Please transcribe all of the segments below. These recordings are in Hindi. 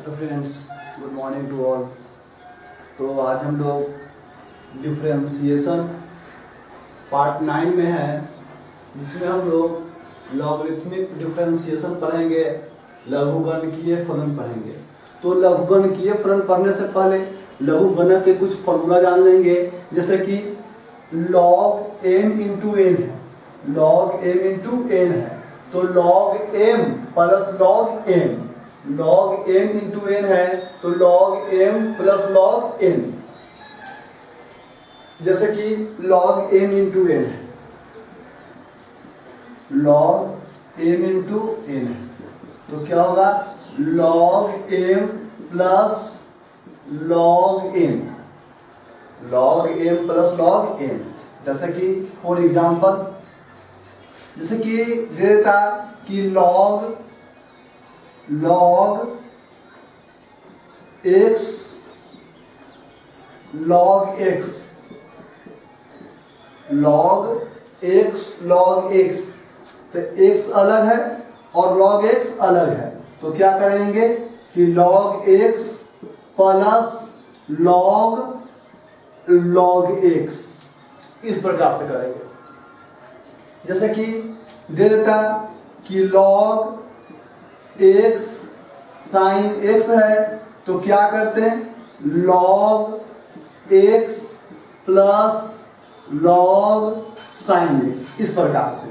Hello friends, good morning to all. तो आज हम लोग डिफरेंशिएशन पार्ट 9 में है, जिसमें हम लोग लॉगरिथमिक डिफरेंशिएशन पढ़ेंगे, लघुगणकीय फलन पढ़ेंगे। तो लघुगणकीय फलन पढ़ने से पहले लघुगणक के कुछ फॉर्मूला जान लेंगे, जैसे कि log m इंटू एन है, log m इंटू एन है। तो log m plus log n, log m into n है तो log m plus log n। जैसे कि log m इंटू एन है, log m इंटू एन है तो क्या होगा log m plus log n, log m plus log n। जैसे कि फॉर एग्जाम्पल, जैसे कि देता कि log x log x, log x, तो x अलग है और log x अलग है, तो क्या करेंगे कि log x plus log x इस प्रकार से करेंगे। जैसे कि दे देता कि log x sin x है तो क्या करते हैं log x plus log sin x इस प्रकार से।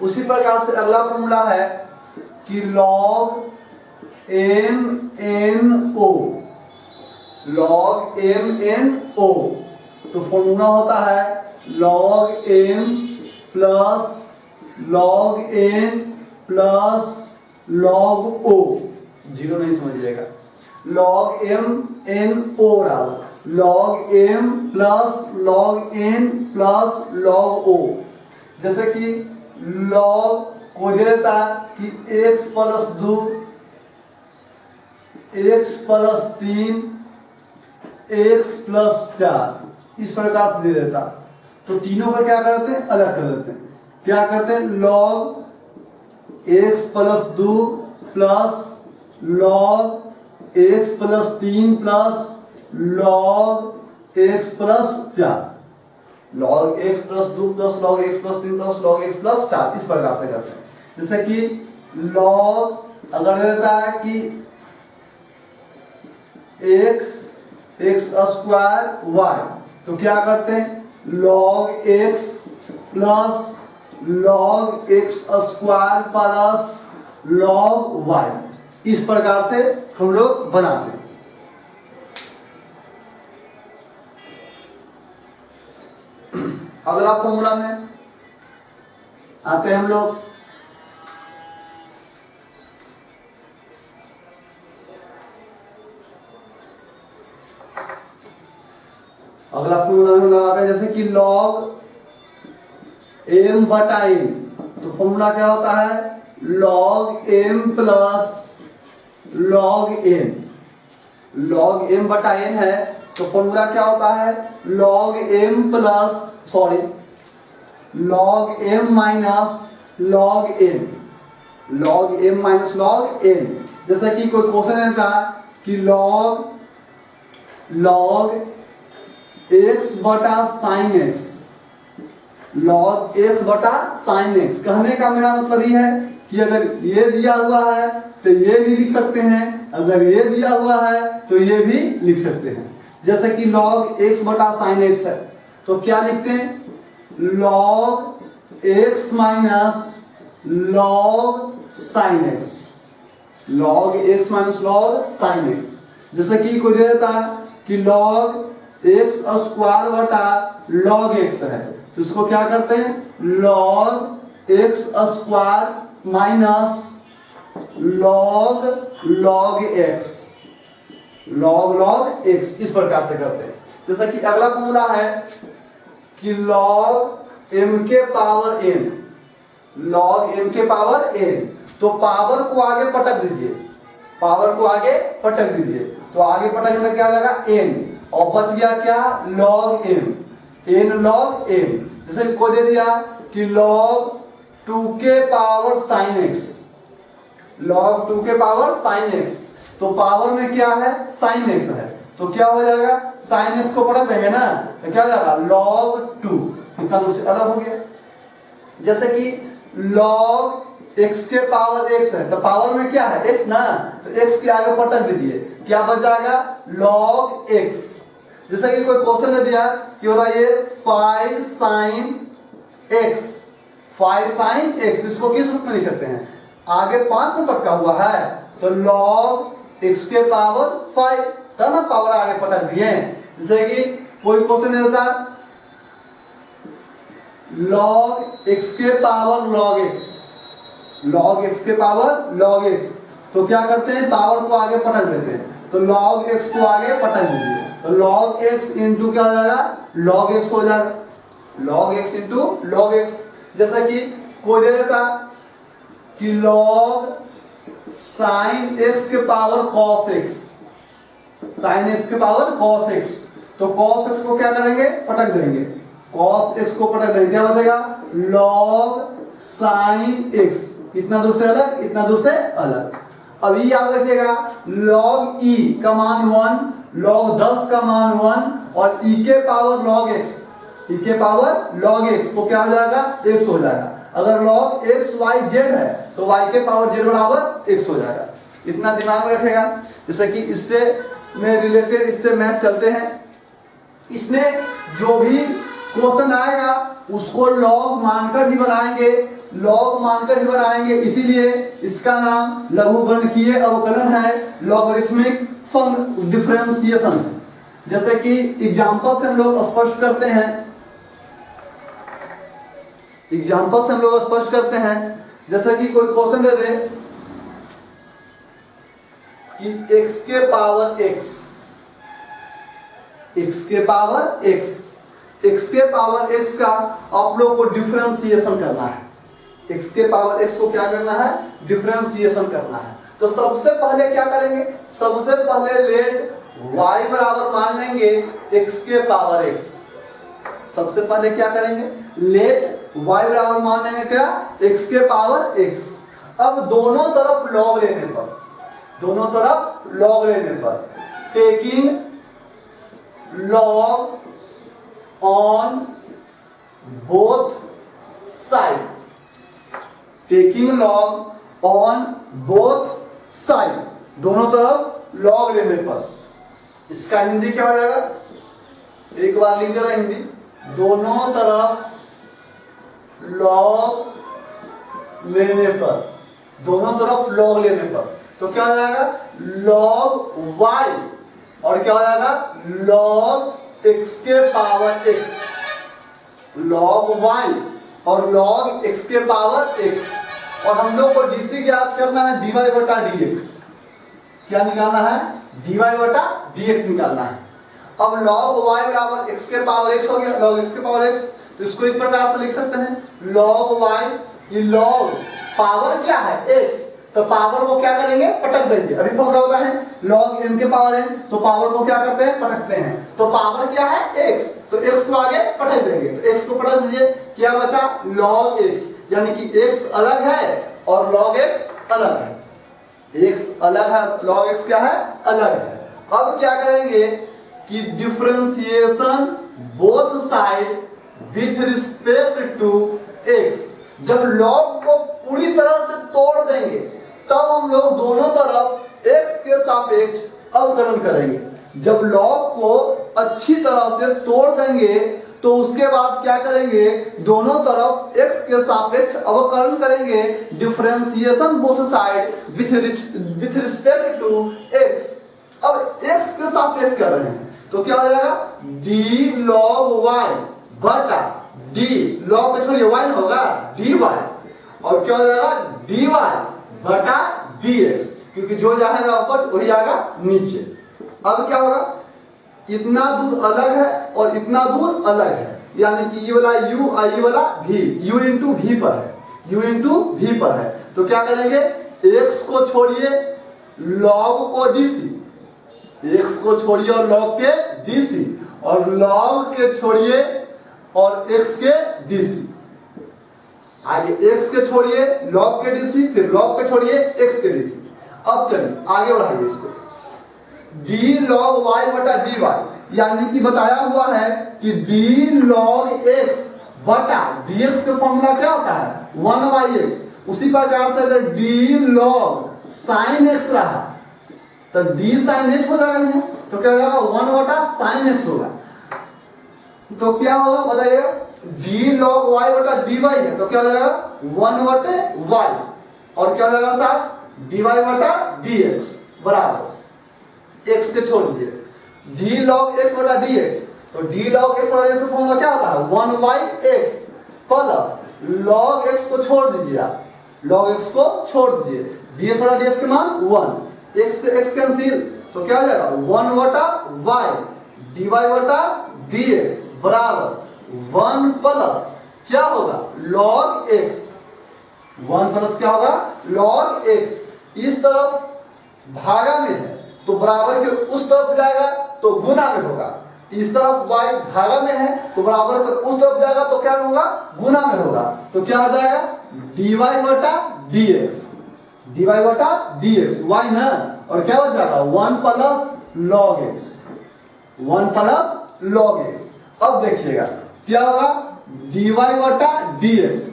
उसी प्रकार से अगला फॉर्मूला है कि log mno, log mno, तो फॉर्मूला होता है log m plus log n plus log o, zero नहीं समझिएगा, log m n o बराबर log m plus log n plus log o। जैसे कि log को दे देता कि x plus 2, x plus 3, x plus 4 इस प्रकार से दे देता। तो तीनों का क्या करते हैं, अलग कर देते हैं। क्या करते हैं log x plus 2 plus log x plus 3 plus log x plus 4, log x plus 2 plus log x plus 3 plus log x plus 4 इस प्रकार से करते हैं। जैसे कि log अगर देता है कि x स्क्वायर y, तो क्या करते हैं log x plus log x square plus log y इस प्रकार से हम लोग बनाते हैं। अगला फॉर्मूला में आते हैं हम लोग, अगला फॉर्मूला में लगाते हैं जैसे कि log m बटा n, तो फॉर्मूला क्या होता है log m plus log n, log m बटा n है तो फॉर्मूला क्या होता है log m plus log m minus log n, log m minus log n। जैसे कि कोई क्वेश्चन देता कि log x बटा sin x, log x बटा sin x। कहने का मेरा मतलब ये है कि अगर ये दिया हुआ है तो ये भी लिख सकते हैं, अगर ये दिया हुआ है तो ये भी लिख सकते हैं। जैसे कि log x बटा sin x है तो क्या लिखते हैं log x minus log sin x, log x minus log sin x। जैसे कि कोई दे देता है कि log x स्क्वायर बटा log x है तो इसको क्या करते हैं log x square minus log x, log x इस प्रकार से करते हैं। जैसा कि अगला फॉर्मूला है कि log m के पावर n, log m के पावर n, तो पावर को आगे पटक दीजिए, पावर को आगे पटक दीजिए, तो आगे पटकने क्या लगा n और बच गया क्या log m, n log m। जैसे को दे दिया कि log 2 के पावर sin x, log 2 के पावर sin x, तो पावर में क्या है, साइन एक्स है, तो क्या हो जाएगा, साइन एक्स को पलट देंगे ना, तो क्या हो जाएगा log 2, इतना दूर से अलग हो गया। जैसे कि log x के पावर x है, तो पावर में क्या है x ना, तो x के आगे पलट दीजिए, क्या बच जाएगा log x। जैसे कि कोई क्वेश्चन दे दिया कि बताइए 5 sin x, 5 sin x, इसको किस रूप में लिख सकते हैं, आगे 5 में पटका हुआ है तो log x के पावर 5 था ना, पावर आगे पटक दिए। जैसे कि कोई क्वेश्चन देता log x के power log x, log x के पावर log x, तो क्या करते हैं पावर को आगे पटक देते हैं, तो log x को आगे पटक दीजिए, तो log x इंटू क्या हो जाएगा log x हो जाएगा, log x into log x। जैसा कि कोई दे देता कि log sin x के power cos x, sin x के पावर cos x, तो cos x को क्या करेंगे पटक देंगे, cos x को पटक देंगे, क्या बचेगा log sin x, इतना दूर से अलग, इतना दूर से अलग। अभी याद रखिएगा log e का मान 1, log 10 का मान 1 और e के पावर log x, e के पावर log x, तो क्या हो जाएगा x हो जाएगा। अगर log x y z है तो y के पावर z बराबर x हो जाएगा, इतना दिमाग में रखेगा। जैसे कि इससे में रिलेटेड इससे मैथ चलते हैं, इसमें जो भी क्वेश्चन आएगा उसको लॉग मानकर ही बनाएंगे, लॉग मानकर ही बनाएंगे, इसीलिए इसका नाम लघुगणकीय अवकलन है, लॉगरिथमिक डिफरेंशिएशन। जैसे कि एग्जांपल से हम लोग स्पष्ट करते हैं, एग्जांपल से हम लोग स्पष्ट करते हैं। जैसे कि कोई क्वेश्चन दे दे कि x के पावर x, x के पावर x, x के पावर x का आप लोग को डिफरेंशिएशन करना है, x के पावर x को क्या करना है डिफरेंशिएशन करना है। तो सबसे पहले क्या करेंगे, सबसे पहले लेट y बराबर मान लेंगे x के पावर x, सबसे पहले क्या करेंगे लेट y बराबर मान लेंगे क्या x के पावर x। अब दोनों तरफ लॉग लेने पर, दोनों तरफ लॉग लेने पर taking log on both side, taking log on both side, दोनों तरफ log लेने पर, इसका हिंदी क्या हो जाएगा, एक बार लिख देना हिंदी, दोनों तरफ log लेने पर, दोनों तरफ log लेने पर, तो क्या हो जाएगा log y और क्या हो जाएगा log x के पावर x, log y और log x के पावर x। और हम लोग को dc ज्ञात करना है dy बटा dx, क्या निकालना है dy बटा dx निकालना है। अब log y बराबर x के पावर x हो गया, log x के पावर x, तो इसको इस प्रकार से लिख सकते हैं log y, ये log पावर क्या है x, तो पावर को क्या करेंगे पटक देंगे। अभी फॉर्मूला होता है log m के पावर n, तो पावर को क्या करते हैं पटकते हैं, तो पावर क्या है x, तो x को आगे पटक देंगे, तो x को पटक दीजिए, क्या बचा log x, यानी कि x अलग है और log x अलग है, x अलग है, log x क्या है अलग है। अब क्या करेंगे कि differentiation both side with respect to x, जब log को पूरी तरह से तोड़ देंगे तब हम लोग दोनों तरफ x के सापेक्ष अवकलन करेंगे। जब log को अच्छी तरह से तोड़ देंगे तो उसके बाद क्या करेंगे, दोनों तरफ x के सापेक्ष अवकलन करेंगे, differentiation both side with respect to x। अब x के सापेक्ष कर रहे हैं तो क्या हो जाएगा d log y बटा d log पे छोड़िए y होगा dy, और क्या हो जाएगा dy बटा dx, क्योंकि जो जाएगा ऊपर वही आएगा नीचे। अब क्या होगा, इतना दूर अलग है और इतना दूर अलग है, यानी कि ये वाला u और ये वाला v, u इंटू v पर है, u इंटू v पर है, तो क्या करेंगे x को छोड़िए log को dc, x को छोड़िए और log के dc, और log के छोड़िए और x के dc, आगे x के छोड़िए log के dc, फिर log पे छोड़िए x के dc। अब चलिए आगे बढ़ाइए इसको। डी लॉग वाई बटा डी वाई, यानी कि बताया हुआ है कि डी लॉग एक्स बटा डी एक्स का फॉर्मूला क्या होता है 1/x। उसी प्रकार से अगर डी लॉग साइन एक्स रहा तो डी साइन एक्स हो जाएगा नहीं, तो क्या हो जाएगा 1 बटा साइन एक्स होगा। तो क्या होगा बताइएगा, डी लॉग वाई बटा डी वाई है तो क्या हो जाएगा 1 बटे वाई, और क्या हो जाएगा साथ डी वाई बटा डी एक्स बराबर एक्स के छोड़ दीजिए डी लॉग एक्स बटा डी एक्स। तो डी लॉग एक्स बटा एक्स का फॉर्मूला क्या होता है 1/x प्लस लॉग एक्स को छोड़ दीजिए, आप लॉग एक्स को छोड़ दीजिए, डी एक्स बटा डी एक्स के मान 1, एक्स से एक्स कैंसिल, तो क्या हो जाएगा 1 बटा वाई डी वाई बटा डी एक्स बराबर 1 प्लस क्या होगा लॉग एक्स, 1 प्लस क्या होगा लॉग एक्स। इस तरफ भागा में है तो बराबर के उस तरफ जाएगा तो गुना में होगा, इस तरफ y भागा में है तो बराबर के उस तरफ जाएगा तो क्या होगा गुना में होगा, तो क्या हो जाएगा dy बटा dx, dy बटा dx y ना, और क्या हो जाएगा 1 plus log x, 1 plus log x। अब देखिएगा क्या होगा dy बटा dx,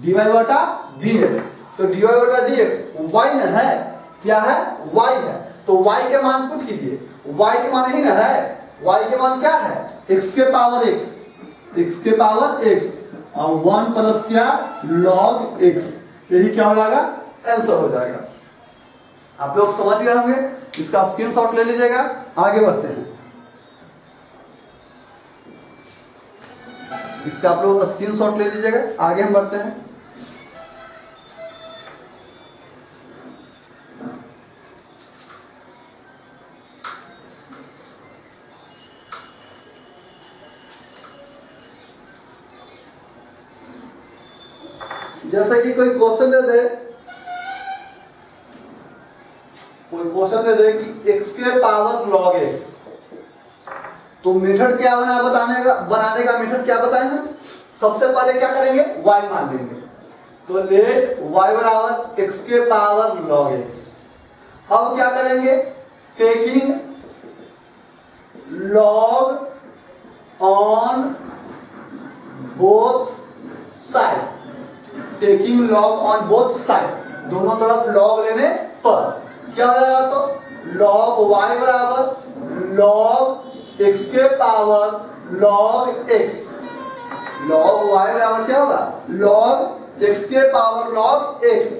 dy बटा dx, तो dy बटा dx y ना है, क्या है y है, तो y के मान पुट कीजिए, y के मान ही ना है, y के मान क्या है x के पावर x, x के पावर x और 1 प्लस क्या log x, यही क्या हो जाएगा आंसर हो जाएगा। आप लोग समझ गए होंगे, इसका स्क्रीनशॉट ले लीजिएगा। आगे बढ़ते हैं, इसका आप लोग स्क्रीनशॉट ले लीजिएगा, आगे हम बढ़ते हैं। जैसे कि कोई क्वेश्चन दे दे, कोई क्वेश्चन दे दे कि x के पावर log x, तो मेथड क्या बनाने का मेथड क्या बताएं हम, सबसे पहले क्या करेंगे y मान लेंगे, तो लेट y बराबर x के पावर log x। अब क्या करेंगे taking log on both side, taking log on both side, दोनों तरफ लॉग लेने पर क्या हो जाएगा, तो लॉग y बराबर लॉग x के power log x, log y बराबर क्या होगा log x के पावर log x।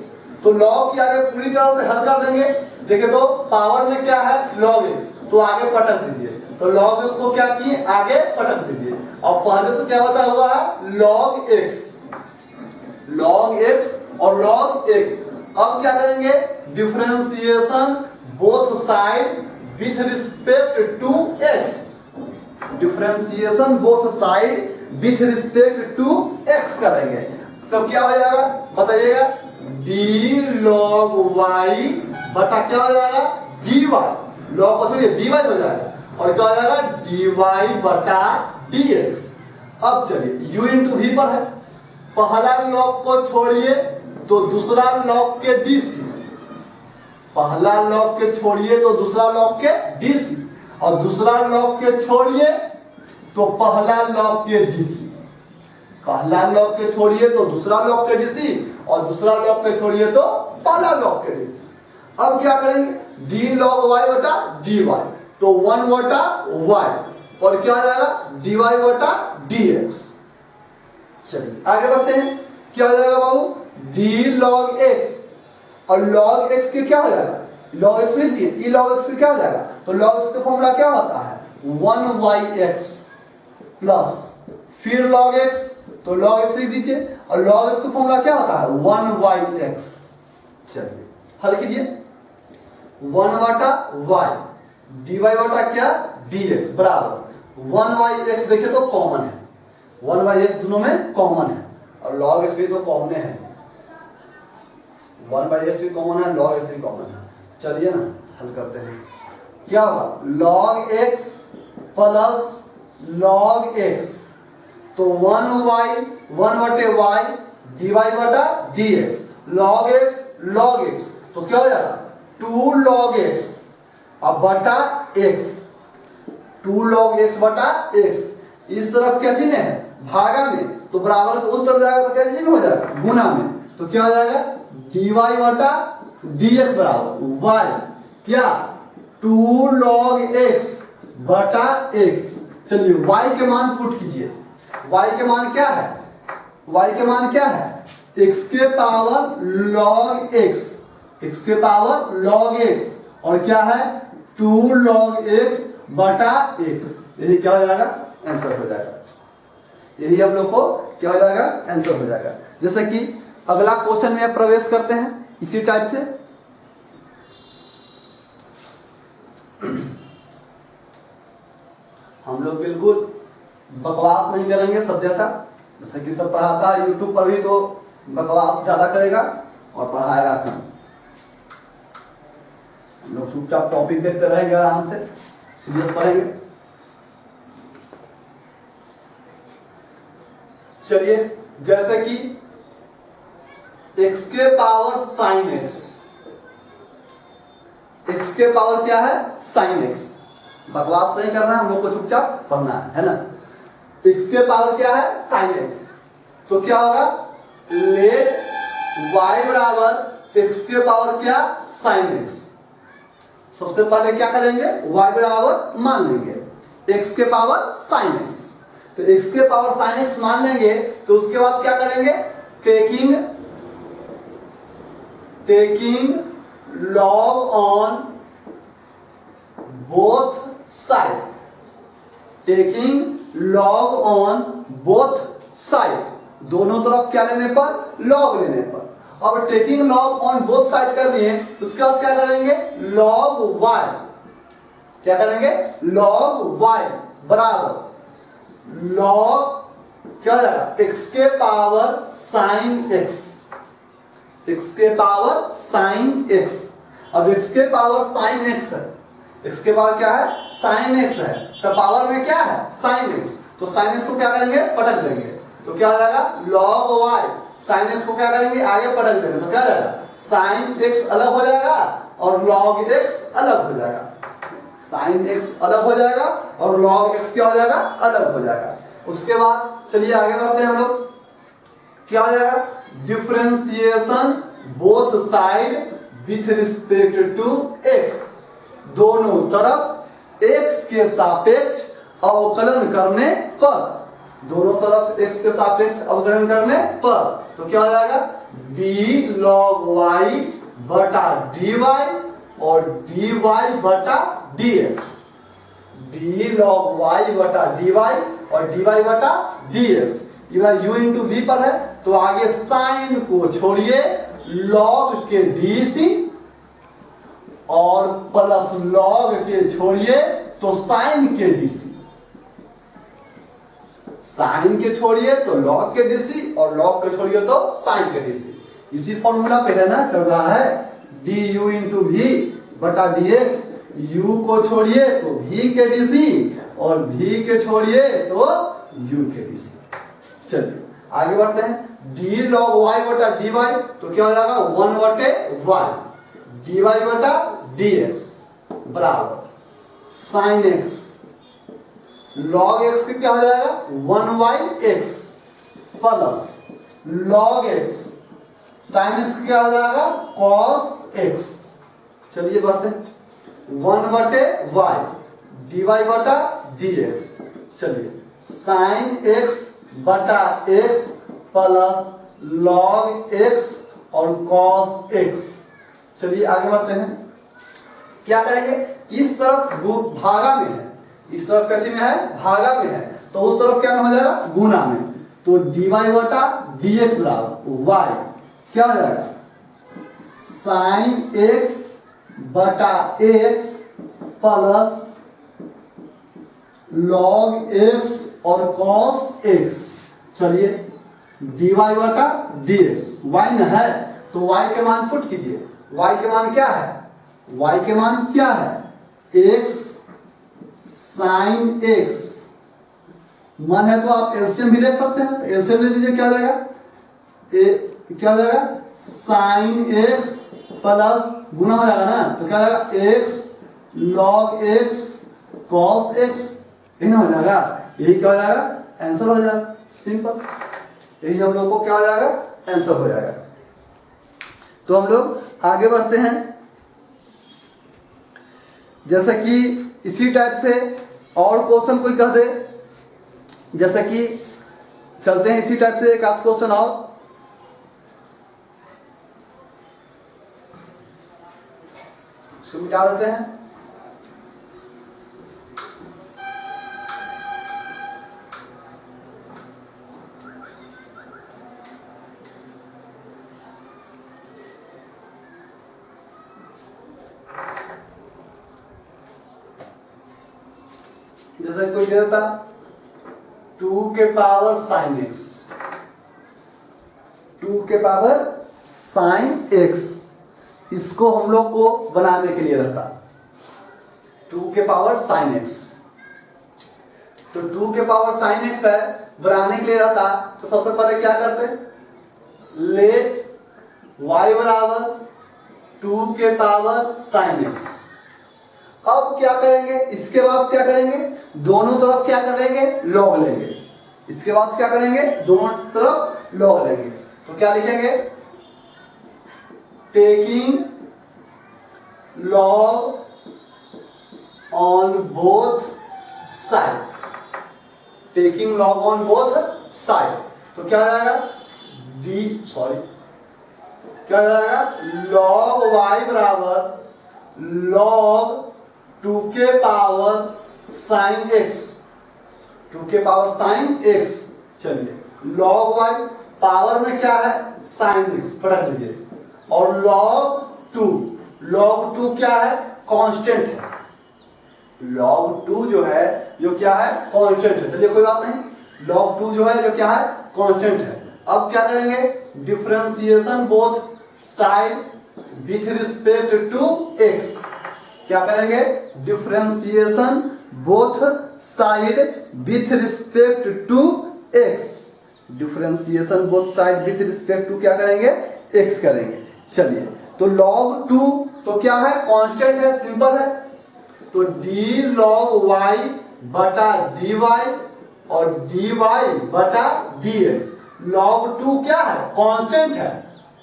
तो लॉग की आगे पूरी तरह से हल कर देंगे, देखिए तो पावर में क्या है log x, तो आगे पटक दीजिए, तो log x को क्या किए आगे पटक दीजिए, और पहले से क्या बता हुआ है log x, log x और log x। अब क्या करेंगे differentiation both side with respect to x, differentiation both side with respect to x करेंगे, तो क्या हो जाएगा बताइएगा d log y बटा क्या हो जाएगा dy, log को छोड़िए dy हो जाएगा, और क्या हो जाएगा dy बटा dx। अब चलिए u इंटू v पर है, पहला लॉग को छोड़िए तो दूसरा लॉग के डीसी, पहला लॉग के छोड़िए तो दूसरा लॉग के डीसी, और दूसरा लॉग के छोड़िए तो पहला लॉग के डीसी, पहला लॉग के छोड़िए तो दूसरा लॉग के डीसी, और दूसरा लॉग के छोड़िए तो पहला लॉग के डीसी। अब क्या करेंगे डी लॉग वाई बटा डी वाई, तो 1 बटा वाई, और क्या आ जाएगा डी वाई बटा डी एक्स। चलिए आगे बढ़ते हैं, क्या हो जाएगा बाबू डी लॉग एक्स, और लॉग एक्स के क्या हो जाएगा लॉग एक्स में ई लॉग एक्स के क्या हो जाएगा, तो लॉग एक्स का फॉर्मूला क्या होता है 1/x प्लस फिर log x, तो log x लिख दीजिए, और log x का फॉर्मूला क्या होता है 1/x। चलिए हल कीजिए 1 बटा y dy बटा क्या dx बराबर 1/x, देखिए तो कॉमन है 1/x दोनों में कॉमन है, और log x भी तो कॉमन है, 1/x भी कॉमन है log x भी कॉमन है। चलिए ना हल करते हैं, क्या होगा log x plus log x, तो 1 बटे y dy बटा dx, log x, तो क्या हो जाएगा 2 log x अब बटा x, 2 log x बटा x। इस तरफ क्या चिन्ह है? भागा में, तो बराबर तो उस तरफ जाएगा तो क्या चिन्ह हो जाएगा? गुना में, तो क्या हो जाएगा? dy बटा dx बराबर y क्या 2 log x बटा x। चलिए y के मान पुट कीजिए। y के मान क्या है? y के मान क्या है? x के पावर log x, x के पावर log x और क्या है 2 log x बटा x। यही क्या हो जाएगा? आंसर हो जाएगा। यही हम लोग को क्या हो जाएगा? आंसर हो जाएगा। जैसे कि अगला क्वेश्चन में प्रवेश करते हैं इसी टाइप से। हम लोग बिल्कुल बकवास नहीं करेंगे सब जैसा, जैसे कि सब पढ़ाता है यूट्यूब पर भी तो बकवास ज्यादा करेगा और पढ़ाएगा कम। हम लोग चुपचाप टॉपिक देखते रहेंगे, आराम से सीरियस पढ़ेंगे। चलिए जैसे कि x के पावर साइन x, x के पावर क्या है? Sine x। बकवास नहीं करना है, हम लोग को चुपचाप पढ़ना है ना। x के पावर क्या है? Sine x। तो क्या होगा? लेट y बराबर x के पावर क्या? Sine x। सबसे पहले क्या करेंगे? y बराबर मान लेंगे x के पावर साइन x। तो x के पावर साइन x मान लेंगे तो उसके बाद क्या करेंगे? Taking log on both side, taking log on both side, दोनों तरफ क्या लेने पर? लॉग लेने पर। अब taking log on both side कर दिए, उसके बाद क्या करेंगे? लॉग y, क्या करेंगे? लॉग y बराबर लॉग क्या हो जाएगा? x के पावर साइन x, x के पावर साइन x। अब x के पावर साइन x है, x के पावर क्या है? साइन x है, तो पावर में क्या है? Sine x। तो साइन x को क्या करेंगे? पलट देंगे, तो क्या हो जाएगा? Log y। साइन x को क्या करेंगे? आगे पलट देंगे, तो क्या हो जाएगा? साइन x अलग हो जाएगा और लॉग x अलग हो जाएगा। साइन x अलग हो जाएगा और log x क्या हो जाएगा? अलग हो जाएगा। उसके बाद चलिए आगे बढ़ते हैं हम लोग। क्या हो जाएगा? Differentiation both side with respect to x, दोनों तरफ x के सापेक्ष अवकलन करने पर, दोनों तरफ x के सापेक्ष अवकलन करने पर, तो क्या हो जाएगा? d log y बटा dy और dy बटा dx, d log y बटा dy और dy बटा dx। इधर u इंटू v पर है तो आगे साइन को छोड़िए, log के dc और प्लस log के छोड़िए तो साइन के dc, साइन के छोड़िए तो log के dc और log के छोड़िए तो साइन के dc। इसी फॉर्मूला पे है ना, चल रहा है du इंटू v बटा dx, u को छोड़िए तो v के dc और v के छोड़िए तो u के dc। चलिए आगे बढ़ते हैं। d log y बटा dy तो क्या हो जाएगा? 1 बटे y, dy बटा dx बराबर साइन x, log x क्या हो जाएगा? 1y(x) plus log x, sine x क्या हो जाएगा? cos x। चलिए बढ़ते हैं। 1 बटे y, dy बटा dx। चलिए साइन x बटा x प्लस log x और cos x। चलिए आगे बढ़ते हैं। क्या करेंगे? इस तरफ भागा में है, इस तरफ कैसे में है? भागा में है, तो उस तरफ क्या हो जाएगा? गुना में, तो dy बटा dx बराबर y क्या हो जाएगा? साइन x बटा x प्लस log x और cos x। चलिए dy बटा dx, y न है तो y के मान पुट कीजिए। y के मान क्या है? y के मान क्या है? x साइन x मान है तो आप एलसीएम भी ले सकते हैं, एलसीएम ले लीजिए। क्या हो जाएगा? क्या हो जाएगा? साइन x प्लस गुना हो जाएगा ना, तो क्या हो जाएगा x log x cos x, यही ना हो जाएगा, यही क्या हो जाएगा आंसर हो जाएगा, सिंपल, यही हम लोग को क्या हो जाएगा आंसर हो जाएगा। तो हम लोग आगे बढ़ते हैं, जैसे कि इसी टाइप से और क्वेश्चन कोई कह दे, जैसे कि चलते हैं इसी टाइप से एक आध क्वेश्चन और, इसको मिटा देते हैं। जैसे कोई दे देता 2 के पावर साइन एक्स, 2 के पावर साइन एक्स, इसको हम लोग को बनाने के लिए रहता 2 के पावर साइन एक्स। तो 2 के पावर साइन एक्स है, बनाने के लिए रहता, तो सबसे पहले क्या करते, लेट y बराबर 2 के पावर साइन एक्स। अब क्या करेंगे, इसके बाद क्या करेंगे, दोनों तरफ क्या करेंगे लॉग लेंगे, इसके बाद क्या करेंगे दोनों तरफ लॉग लेंगे, तो क्या लिखेंगे, taking log on both side, taking log on both side, तो क्या आ जाएगा क्या आ जाएगा लॉग y बराबर लॉग 2 के पावर साइन x, 2 के पावर साइन x। चलिए log y पावर में क्या है साइन x, पढ़ लीजिए, और log 2 क्या है कांस्टेंट है, log 2 जो है जो क्या है कांस्टेंट है। चलिए कोई बात नहीं, log 2 जो है जो क्या है कांस्टेंट है। अब क्या करेंगे, differentiation both side with respect to x, क्या करेंगे differentiation both side with respect to x, differentiation both side with respect to क्या करेंगे x करेंगे। चलिए तो log 2 तो क्या है कांस्टेंट है, सिंपल है, तो d log y बटा dy और dy बटा dx। log 2 क्या है कांस्टेंट है,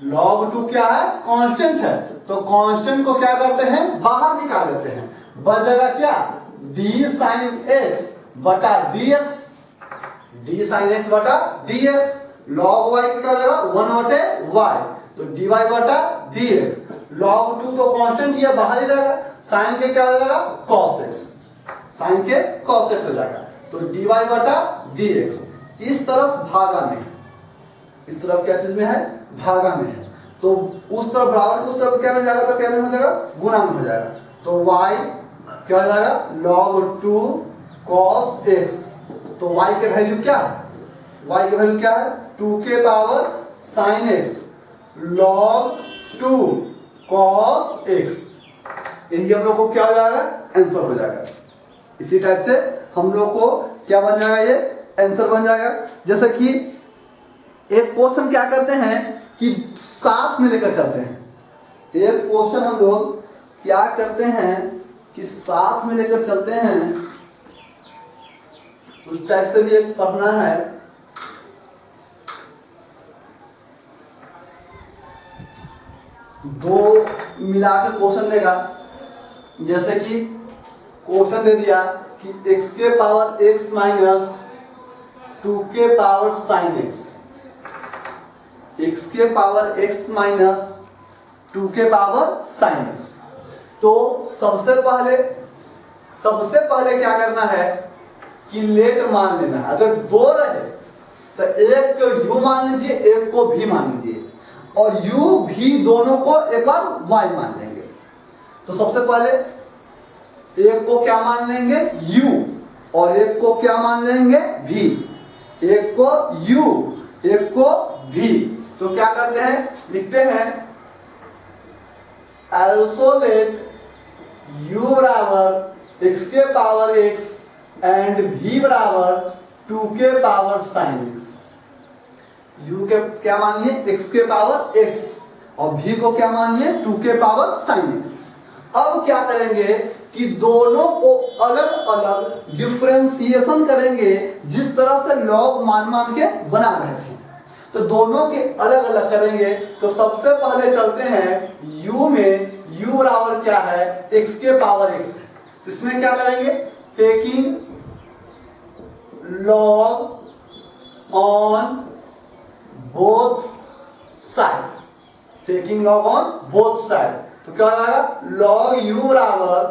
log 2 क्या है कांस्टेंट है, तो कांस्टेंट को क्या करते हैं बाहर निकाल लेते हैं, बच जाएगा क्या d sin x बटा dx, d sin x बटा dx, log y क्या हो जाएगा 1/y, तो dy बटा dx, log 2 तो कांस्टेंट ही है बाहर ही रहेगा, sin के क्या हो जाएगा cos x, sin के cos x हो जाएगा, तो dy बटा dx। इस तरफ भागा में, इस तरफ क्या चीज में है भागा में है, तो उस तरफ बराबर उस तरफ क्या में जाएगा, तो क्या में हो जाएगा गुना में हो जाएगा, तो y क्या हो जाएगा log 2 cos x, तो y के वैल्यू क्या है, y के वैल्यू क्या है 2 के power sin x log 2 cos x, यही हम लोग को क्या हो जाएगा आंसर हो जाएगा। इसी टाइप से हम लोग को क्या बन जाएगा, ये आंसर बन जाएगा। जैसे कि एक क्वेश्चन क्या करते हैं कि साथ में लेकर चलते हैं, एक क्वेश्चन हम लोग क्या करते हैं कि साथ में लेकर चलते हैं, उस टाइप से भी एक पढ़ना है। दो मिलाकर क्वेश्चन देगा, जैसे कि क्वेश्चन दे दिया कि x के पावर x माइनस 2 के पावर साइन x, x के पावर x माइनस 2 के पावर साइन x। तो सबसे पहले क्या करना है कि लेट मान लेना है, अगर दो रहे तो एक को u मान लीजिए, एक को v मान लीजिए, और u v दोनों को एक बार y मान लेंगे। तो सबसे पहले एक को क्या मान लेंगे u और एक को क्या मान लेंगे v, एक को u एक को v, तो क्या करते हैं लिखते हैं also let u बराबर x के पावर x एंड v बराबर 2 के पावर साइन x। u के क्या मानिए x के पावर x और भी को क्या मानिए 2 के पावर sin x। अब क्या करेंगे कि दोनों को अलग अलग डिफरेंशिएशन करेंगे, जिस तरह से लॉग मान मान के बना रहे थे, तो दोनों के अलग अलग करेंगे। तो सबसे पहले चलते हैं u में, u बराबर क्या है x के पावर x है, तो इसमें क्या करेंगे taking log on both side, taking log on both side, तो क्या हो जाएगा log u बराबर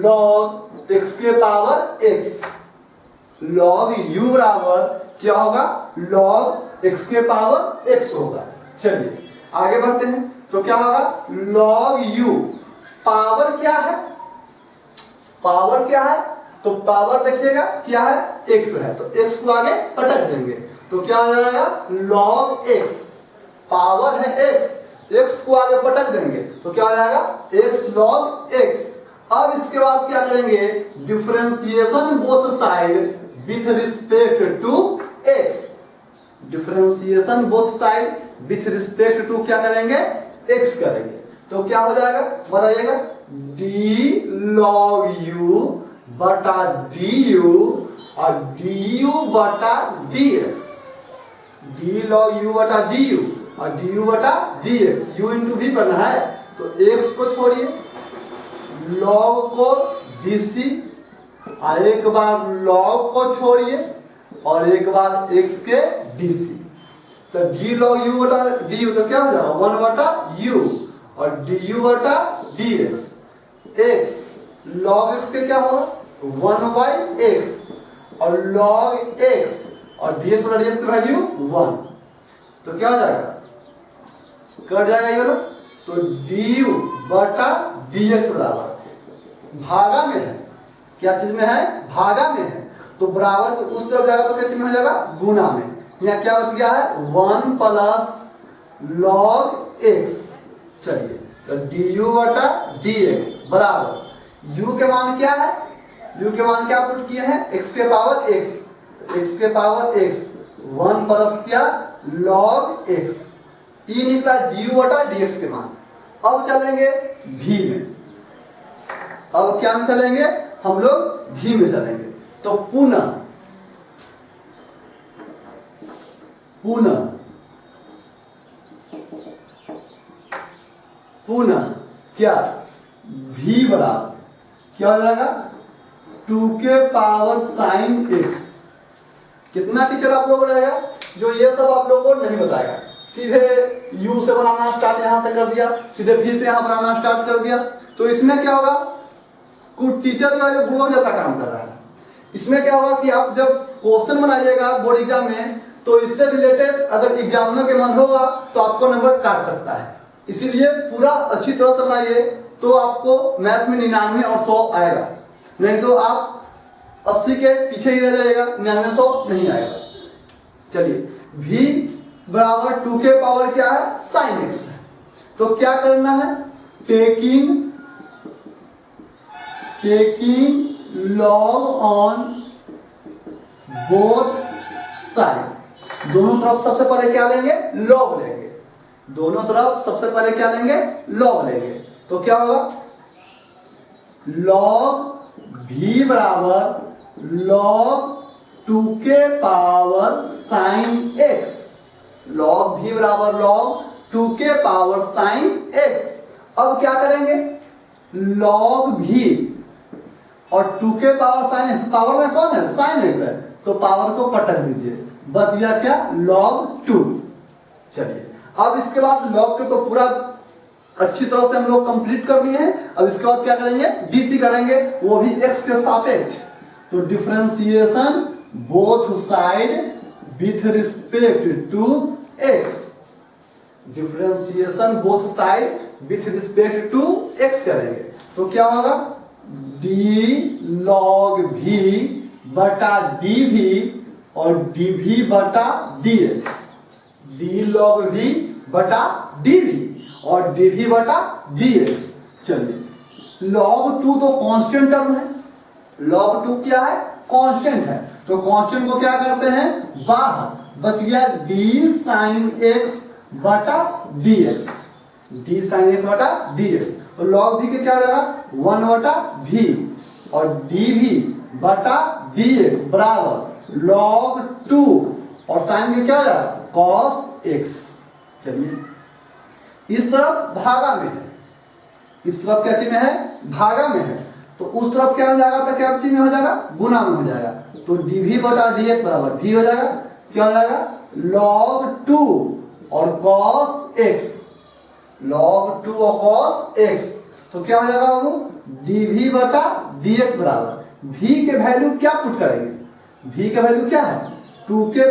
log x के पावर x, log u बराबर क्या होगा log x के पावर x होगा। चलिए आगे बढ़ते हैं, तो क्या होगा log u, पावर क्या है, पावर क्या है, तो पावर देखिएगा क्या है x है, तो x को आगे पटक देंगे, तो क्या हो जाएगा log x, पावर है x, x को आगे पटक देंगे तो क्या हो जाएगा x log x। अब इसके बाद क्या करेंगे differentiation both side with respect to x, differentiation both side with respect to क्या करेंगे x करेंगे, तो क्या हो जाएगा बताइएगा d log u बटा du और du बटा dx, d log u बटा du और du बटा dx, u इंटू v करना है, तो x को छोड़िए, log को dc, और एक बार log को छोड़िए और एक बार x के dc, तो d log u बटा du तो क्या हो जाएगा 1 बटा u और du बटा dx, x log x के क्या होगा 1 by x और log x और dx बटा dx की वैल्यू 1, तो क्या हो जाएगा कट जाएगा ये वाला, तो du बटा dx बराबर भागा में है, क्या चीज में है भागा में है, तो बराबर तो उस तरफ जाएगा तो क्या चीज में हो जाएगा गुना में, यहाँ क्या बच गया है 1 प्लस log x। चलिए तो du बटा dx बराबर u के मान क्या है, u के मान क्या पुट किए हैं x के पावर x, x के पावर x 1 प्लस क्या log x, e निकला du बटा dx के मान। अब चलेंगे v में, अब क्या में चलेंगे हम लोग v में चलेंगे, तो पुनः क्या v बराबर क्या हो जाएगा 2 के पावर sin x। कितना टीचर आप लोग रहेगा जो ये सब आप लोगों को नहीं बताएगा, सीधे u से बनाना स्टार्ट यहां से कर दिया, सीधे v से यहां बनाना स्टार्ट कर दिया, तो इसमें क्या होगा कुछ टीचर जो है बुड़बक जैसा काम कर रहा है। इसमें क्या होगा कि आप जब क्वेश्चन बनाइएगा बोर्ड एग्जाम में, तो इससे रिलेटेड अगर एग्जामिनर के मन होगा तो आपको नंबर काट सकता है, इसीलिए पूरा अच्छी तरह से बनाइए, तो आपको मैथ में 99 और 100 आएगा, नहीं तो आप 80 के पीछे ही रह जाएगा, 99 100 नहीं आएगा। चलिए v बराबर 2 के पावर क्या है sin x है, तो क्या करना है taking log on both side, दोनों तरफ सबसे पहले क्या लेंगे log लेंगे, दोनों तरफ सबसे पहले क्या लेंगे log लेंगे, तो क्या होगा log v बराबर log 2 के power sin x, log v बराबर log 2 के पावर sin x। अब क्या करेंगे log v और 2 के पावर sin x, पावर में कौन है sin x है, तो पावर को पटक दीजिए, बच गया क्या log 2। चलिए अब इसके बाद log के तो पूरा अच्छी तरह से हम लोग कंप्लीट कर लिए हैं, अब इसके बाद क्या करेंगे dc करेंगे, वो भी x के सापेक्ष, तो differentiation both side with respect to x, differentiation both side with respect to x करेंगे, तो क्या होगा d log v बटा dv और dv बटा dx, d log v बटा dv और dv बटा dx। चलिए log 2 तो कांस्टेंट टर्म है, log 2 क्या है कांस्टेंट है, तो कांस्टेंट को क्या करते हैं बाहर, बच गया d sin x बटा dx, डी साइन एक्स बटा डी एक्स। तो लॉग भी के क्या हो जाएगा 1 बटा भी और डी भी बटा डी एक्स बराबर लॉग 2 और साइन के क्या हो जाएगा कॉस एक्स। चलिए इस तरफ भागा में है, इस तरफ क्या चीज में है भागा में है, तो उस तरफ क्या हो जाएगा तो क्या चीज में हो जाएगा गुना में हो जाएगा। तो dv बटा dx बराबर v हो जाएगा, क्या हो जाएगा log 2 और cos x, log 2 और cos x। तो क्या हो जाएगा बाबू dv बटा dx बराबर v के वैल्यू क्या पुट करेंगे, v के वैल्यू क्या है 2 के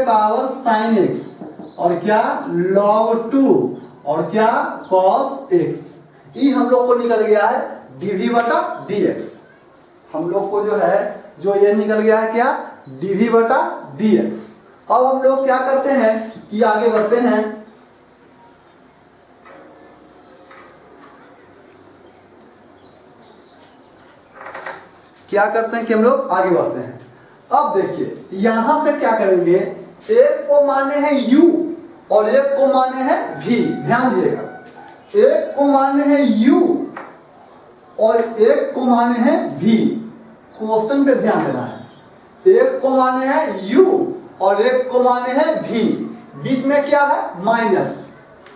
पावर sin x और क्या log 2 और क्या cos x। ये हम लोग को निकल गया है dv बटा dx। हम लोग को जो है जो ये निकल गया है क्या dv बटा dx। अब हम लोग क्या करते हैं कि आगे बढ़ते हैं, क्या करते हैं कि हम लोग आगे बढ़ते हैं। अब देखिए यहां से क्या करेंगे, एक को माने हैं u और एक को माने हैं v। ध्यान दीजिएगा, एक को माने हैं u और एक को माने हैं v। क्वेश्चन पे ध्यान देना है, एक को माने हैं u और एक को माने हैं v। बीच में क्या है माइनस,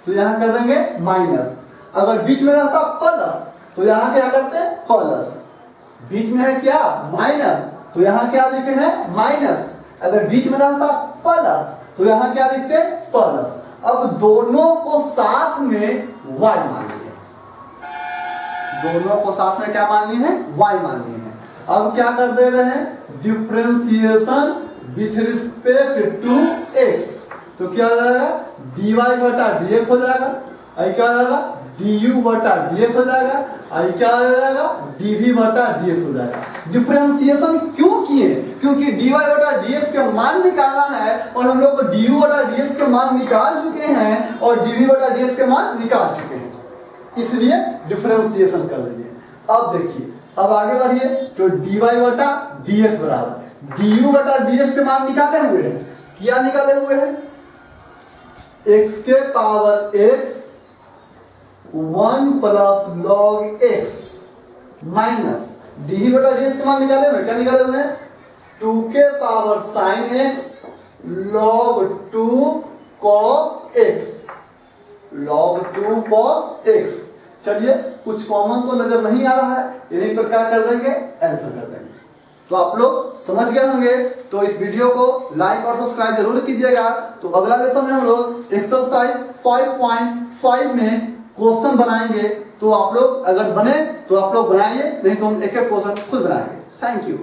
तो यहां कर देंगे माइनस। अगर बीच में रहता प्लस तो यहां क्या करते हैं प्लस। बीच में है क्या माइनस तो यहां क्या लिखे हैं माइनस। अगर बीच में रहता प्लस तो यहां क्या लिखते हैं प्लस। अब दोनों को साथ में y मान लिए, दोनों को साथ में क्या मान लिए हैं y मान लिए हैं। अब क्या कर दे रहे हैं differentiation with respect to x। तो क्या हो जाएगा dy बटा dx हो जाएगा, आई क्या हो जाएगा du बटा dx हो जाएगा, आई क्या हो जाएगा dv बटा dx हो जाएगा। डिफरेंशिएशन क्यों किए, क्योंकि dy बटा dx के मान निकालना है और हम लोग को du बटा dx के मान निकाल चुके हैं और dv बटा dx के मान निकाल चुके हैं, इसलिए डिफरेंशिएशन कर लीजिए। अब देखिए अब आगे बढ़िए, तो dy बटा dx बराबर du बटा dx के मान निकाले हुए हैं। क्या निकाले हुए हैं x के power x 1 plus log x minus dv बटा dx के मान निकाले हुए, क्या निकाले हुए हैं 2 के power sin x log 2 cos x, log 2 cos x। चलिए कुछ कॉमन तो नजर नहीं आ रहा है, यही पर क्या कर देंगे आंसर कर देंगे। तो आप लोग समझ गए होंगे, तो इस वीडियो को लाइक और सब्सक्राइब जरूर कीजिएगा। तो अगला लेसन में हम लोग एक्सरसाइज 5.5 में क्वेश्चन बनाएंगे। तो आप लोग अगर बने तो आप लोग बनाइए, नहीं तो हम एक एक क्वेश्चन खुद बनाएंगे। Thank you.